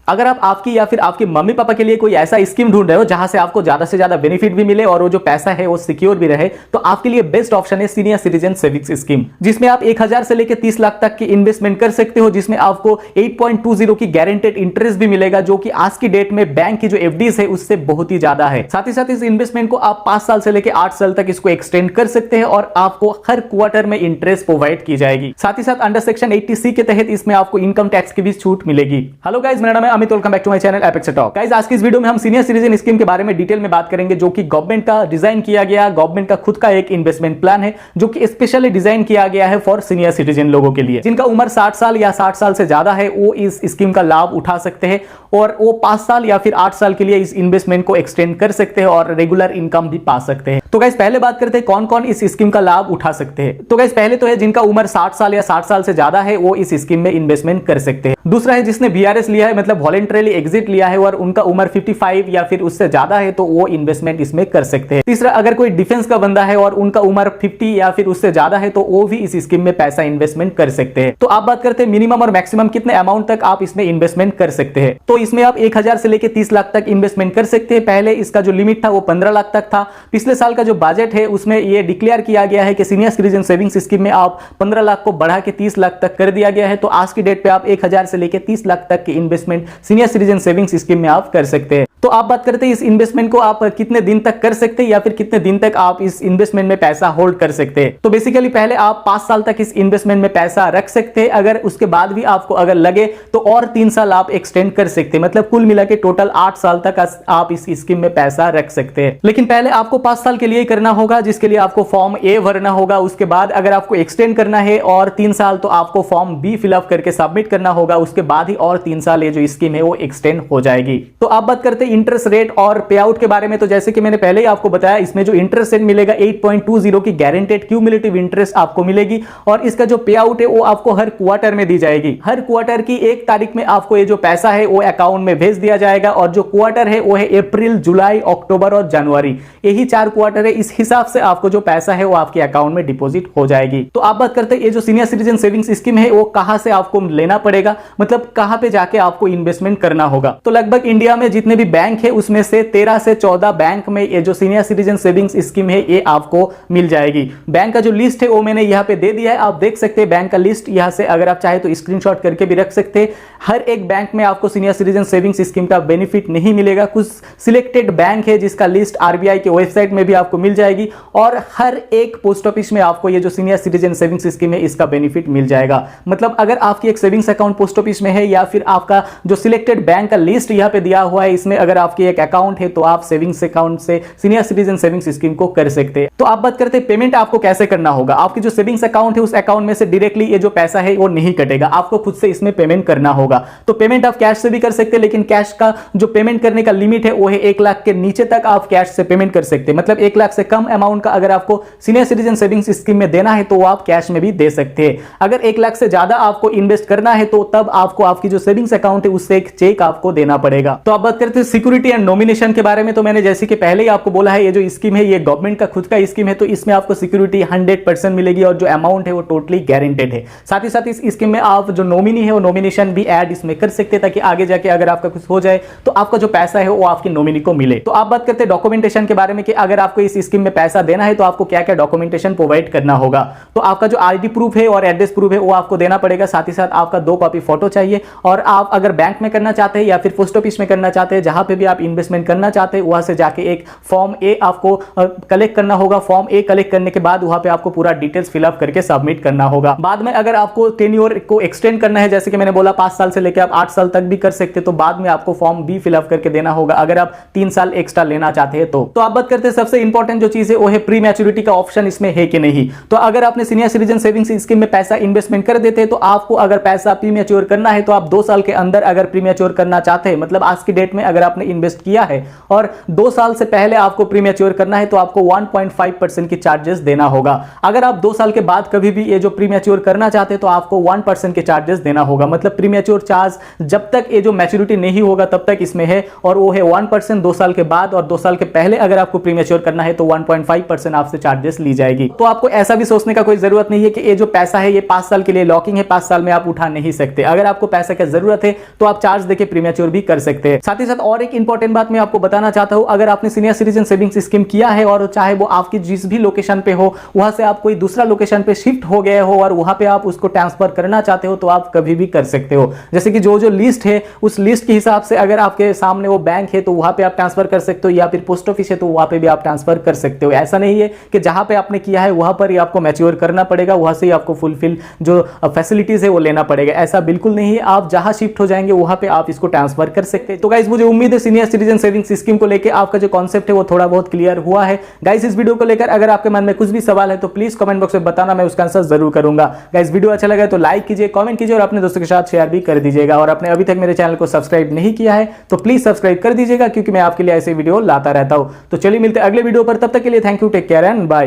अगर आप आपकी या फिर आपके मम्मी पापा के लिए कोई ऐसा स्कीम ढूंढ रहे हो जहां से आपको ज्यादा से ज्यादा बेनिफिट भी मिले और वो जो पैसा है वो सिक्योर भी रहे, तो आपके लिए बेस्ट ऑप्शन है सीनियर सिटीजन सेविंग्स स्कीम, जिसमें आप 1000 से लेकर 30 लाख तक की इन्वेस्टमेंट कर सकते हो, जिसमें आपको 8.20 की गारंटेड इंटरेस्ट भी मिलेगा, जो कि आज की डेट में बैंक की जो एफडीज है उससे बहुत ही ज्यादा है। साथ ही साथ इस इन्वेस्टमेंट को आप 5 साल से लेकर 8 साल तक इसको एक्सटेंड कर सकते हैं और आपको हर क्वार्टर में इंटरेस्ट प्रोवाइड की जाएगी। साथ ही साथ अंडर सेक्शन 80C के तहत इसमें आपको इनकम टैक्स की भी छूट मिलेगी। हेलो गाइस, मेरा नाम है Amit, welcome back to my channel Apex Talk. Guys, आज की इस वीडियो में हम सीनियर सिटीजन स्कीम के बारे में डिटेल में बात करेंगे, जो कि गवर्नमेंट का डिजाइन किया गया, गवर्नमेंट का खुद का एक इन्वेस्टमेंट प्लान है जो कि स्पेशली डिजाइन किया गया है फॉर सीनियर सिटीजन लोगों के लिए, जिनका उम्र 60 साल या 60 साल से ज्यादा है। वो इस स्कीम का लाभ उठा सकते हैं और वो 5 साल या फिर 8 साल के लिए इस इन्वेस्टमेंट को एक्सटेंड कर सकते हैं और रेगुलर इनकम भी पा सकते हैं। तो गाइस, पहले बात करते हैं कौन कौन इस स्कीम का लाभ उठा सकते हैं। तो गाइस, पहले तो है जिनका उम्र 60 साल या 60 साल से ज्यादा है, वो इस स्कीम में इन्वेस्टमेंट कर सकते हैं। दूसरा है जिसने बीआरएस लिया है, मतलब वॉलंटरीली एग्जिट लिया है और उनका उम्र 55 या फिर उससे ज्यादा है, तो वो इन्वेस्टमेंट इसमें कर सकते हैं। तीसरा, अगर कोई डिफेंस का बंदा है और उनका उम्र 50 या फिर उससे ज्यादा है, तो वो भी इस स्कीम में पैसा इन्वेस्टमेंट कर सकते हैं। तो आप बात करते हैं मिनिमम और मैक्सिमम कितने अमाउंट तक आप इसमें इन्वेस्टमेंट कर सकते हैं। तो इसमें आप 1000 से लेकर 30 लाख तक इन्वेस्टमेंट कर सकते हैं। पहले इसका जो लिमिट था वो 15 लाख तक था। पिछले साल का जो बजट है उसमें ये डिक्लेयर किया गया है कि सीनियर सिटीजन सेविंग्स स्कीम में आप 15 लाख को बढ़ा के 30 लाख तक कर दिया गया है। तो आज की डेट पे आप 1000 से लेकर 30 लाख तक की investment senior citizen savings scheme में आप कर सकते हैं। तो आप बात करते हैं इस इन्वेस्टमेंट को आप कितने दिन तक कर सकते हैं या फिर कितने दिन तक आप इस इन्वेस्टमेंट में पैसा होल्ड कर सकते हैं। तो बेसिकली पहले आप 5 साल तक इस इन्वेस्टमेंट में पैसा रख सकते हैं। अगर उसके बाद भी आपको अगर लगे तो और 3 साल आप एक्सटेंड कर सकते हैं, मतलब कुल मिला के टोटल 8 साल तक आप इस स्कीम में पैसा रख सकते हैं। लेकिन पहले आपको 5 साल के लिए करना होगा, जिसके लिए आपको फॉर्म ए भरना होगा। उसके बाद अगर आपको एक्सटेंड करना है और 3 साल, तो आपको फॉर्म बी फिलअप करके सबमिट करना होगा। उसके बाद ही और 3 साल ये जो स्कीम है वो एक्सटेंड हो जाएगी। तो आप बात करते हैं इंटरेस्ट रेट और पे आउट के बारे में। तो जैसे कि मैंने पहले ही आपको बताया, इसमें जो इंटरेस्ट रेट मिलेगा 8.20 की गारंटेड क्यूमुलेटिव इंटरेस्ट आपको मिलेगी और इसका जो पे आउट है वो आपको हर क्वार्टर में दी जाएगी। हर क्वार्टर की 1 तारीख में आपको ये जो पैसा है वो अकाउंट में भेज दिया जाएगा और जो क्वार्टर है वो है अप्रैल, जुलाई, अक्टूबर और जनवरी। यही 4 क्वार्टर है। इस हिसाब से आपको जो पैसा है वो आपके अकाउंट में डिपॉजिट हो जाएगी। तो आप बात करते हैं ये जो सीनियर सिटीजन सेविंग्स स्कीम है वो कहां से आपको लेना पड़ेगा, मतलब कहां पे जाके आपको इन्वेस्टमेंट करना होगा। तो लगभग इंडिया में जितने भी बैंक है उसमें से 13 से 14 बैंक में ये जो सीनियर सिटीजन सेविंग्स स्कीम है ये आपको मिल जाएगी। बैंक का जो लिस्ट है वो मैंने यहाँ पे दे दिया है, आप देख सकते हैं बैंक का लिस्ट। यहाँ से अगर आप चाहे तो स्क्रीनशॉट करके भी रख सकते हैं। हर एक बैंक में आपको सीनियर सिटीजन सेविंग्स स्कीम का बेनिफिट नहीं मिलेगा। कुछ सिलेक्टेड बैंक है जिसका लिस्ट आरबीआई के वेबसाइट में भी आपको मिल जाएगी और हर एक पोस्ट ऑफिस में आपको ये जो सीनियर सिटीजन सेविंग्स स्कीम है इसका बेनिफिट मिल जाएगा। मतलब अगर आपकी एक सेविंग्स अकाउंट पोस्ट ऑफिस में है या फिर आपका जो सिलेक्टेड बैंक का लिस्ट यहाँ पे दिया हुआ है, इसमें अगर आपकी एक अकाउंट है तो आप सेविंग्स अकाउंट से सीनियर सिटीजन सेविंग्स स्कीम को कर सकते हैं। तो आप बात करते हैं पेमेंट आपको कैसे करना होगा। आपकी जो सेविंग्स अकाउंट है उस अकाउंट में से डायरेक्टली ये जो पैसा है वो नहीं कटेगा, आपको खुद से इसमें पेमेंट करना होगा। तो पेमेंट आप कैश से भी कर सकते हैं, लेकिन कैश का जो पेमेंट करने का लिमिट है वो है 1 लाख के नीचे तक आप कैश से पेमेंट कर सकते हैं। मतलब 1 लाख से कम अमाउंट का अगर आपको सीनियर सिटीजन सेविंग्स स्कीम में देना है तो वो आप कैश में भी दे सकते हैं। अगर 1 लाख से ज्यादा आपको इन्वेस्ट करना है तो तब आपको आपकी जो सेविंग्स अकाउंट है उससे एक चेक आपको देना पड़ेगा। तो आप बात करते हैं सिक्योरिटी एंड नॉमिनेशन के बारे में। तो मैंने जैसे कि पहले ही आपको बोला है, ये जो स्कीम है ये गवर्नमेंट का खुद का स्कीम है, तो इसमें आपको सिक्योरिटी 100% मिलेगी और जो अमाउंट है वो टोटली गारंटेड है। साथ ही साथ इस स्कीम में आप जो नॉमिनी है वो नॉमिनेशन भी ऐड इसमें कर सकते हैं, ताकि आगे जाके अगर आपका कुछ हो जाए तो आपका जो पैसा है वो आपके नॉमिनी को मिले। तो आप बात करते हैं डॉक्यूमेंटेशन के बारे में कि अगर आपको इस स्कीम में पैसा देना है तो आपको क्या क्या डॉक्यूमेंटेशन प्रोवाइड करना होगा। तो आपका जो आईडी प्रूफ है और एड्रेस प्रूफ है वो आपको देना पड़ेगा। साथ ही साथ आपका 2 कॉपी फोटो चाहिए और आप अगर बैंक में करना चाहते हैं या फिर पोस्ट ऑफिस में करना चाहते हैं, जहां पे भी आप इन्वेस्टमेंट करना चाहते हैं, वहां से जाके एक फॉर्म ए आपको कलेक्ट करना होगा। फॉर्म ए कलेक्ट करने के बाद वहां पे आपको पूरा डिटेल्स फिलअप करके सबमिट करना होगा। बाद में अगर आपको टेन्योर को एक्सटेंड करना है, जैसे कि मैंने बोला 5 साल से लेकर आप 8 साल तक भी कर सकते हैं, तो बाद में आपको फॉर्म बी फिलअप करके देना होगा अगर आप 3 साल एक्स्ट्रा लेना चाहते हैं। तो आप बात करते हैं सबसे इंपॉर्टेंट जो चीज है वो है प्री मैच्योरिटी का ऑप्शन इसमें है कि नहीं। तो अगर आपने सीनियर सिटीजन सेविंग्स स्कीम में पैसा इन्वेस्टमेंट कर देते हैं तो आपको अगर पैसा प्री मैच्योर करना है तो आप 2 साल के अंदर अगर प्री मैच्योर करना चाहते हैं, मतलब आज की डेट में अगर आप आपने इन्वेस्ट किया है और 2 साल से पहले आपको प्रीमैच्योर करना है तो आपको 1.5% की चार्जेस देना होगा। अगर आप 2 साल के बाद कभी भी ये जो प्रीमैच्योर करना चाहते हैं तो आपको 1% के चार्जेस देना होगा। मतलब प्रीमैच्योर चार्ज जब तक ये जो मैच्योरिटी नहीं होगा तब तक इसमें है, और वो है 1% 2 साल के बाद, और 2 साल के पहले अगर आपको प्रीमैच्योर करना है तो 1.5% आपसे चार्जेस ली जाएगी। तो आपको ऐसा भी सोचने का कोई जरूरत नहीं है कि ये जो पैसा है ये 5 साल के लिए लॉकिंग है, 5 साल में आप उठा नहीं सकते। अगर आपको पैसा की जरूरत है तो आप चार्ज देके प्रीमैच्योर भी कर सकते हैं। साथ ही साथ और एक इंपॉर्टेंट बात मैं आपको बताना चाहता हूं, अगर आपने सीनियर सिटीजन सेविंग्स स्कीम किया है और चाहे वो आपकी जिस भी लोकेशन पे हो वहां से आप कोई दूसरा लोकेशन पे शिफ्ट हो गए हो और वहां पे आप उसको ट्रांसफर करना चाहते हो तो आप कभी भी कर सकते हो। जैसे कि जो लिस्ट है उस लिस्ट के हिसाब से अगर आपके सामने वो बैंक है तो वहां पे आप ट्रांसफर कर सकते हो, या फिर पोस्ट ऑफिस है तो वहां पे भी आप ट्रांसफर कर सकते हो। ऐसा नहीं है कि जहां पे आपने किया है वहां पर ही आपको मैच्योर करना पड़ेगा, वहां से ही आपको फुलफिल जो फैसिलिटीज है वो लेना पड़ेगा, ऐसा बिल्कुल नहीं है। आप जहां शिफ्ट हो जाएंगे वहां पे आप इसको ट्रांसफर कर सकते हैं। तो गाइस मुझे उम्मीद है सीनियर सिटीजन सेविंग्स स्कीम को लेकर आपका जो कॉन्सेप्ट है वो थोड़ा बहुत क्लियर हुआ है। गाइस इस वीडियो को लेकर अगर आपके मन में कुछ भी सवाल है तो प्लीज कमेंट बॉक्स में बताना, मैं उसका आंसर जरूर करूंगा। गाइस वीडियो अच्छा लगा तो लाइक कीजिए, कमेंट कीजिए और अपने दोस्तों के साथ शेयर भी कर दीजिएगा। और आपने अभी तक मेरे चैनल को सब्सक्राइब नहीं किया है तो प्लीज सब्सक्राइब कर दीजिएगा, क्योंकि मैं आपके लिए ऐसे वीडियो लाता रहता हूं। तो चलिए मिलते हैं अगले वीडियो पर, तब तक के लिए thank you, take care and bye.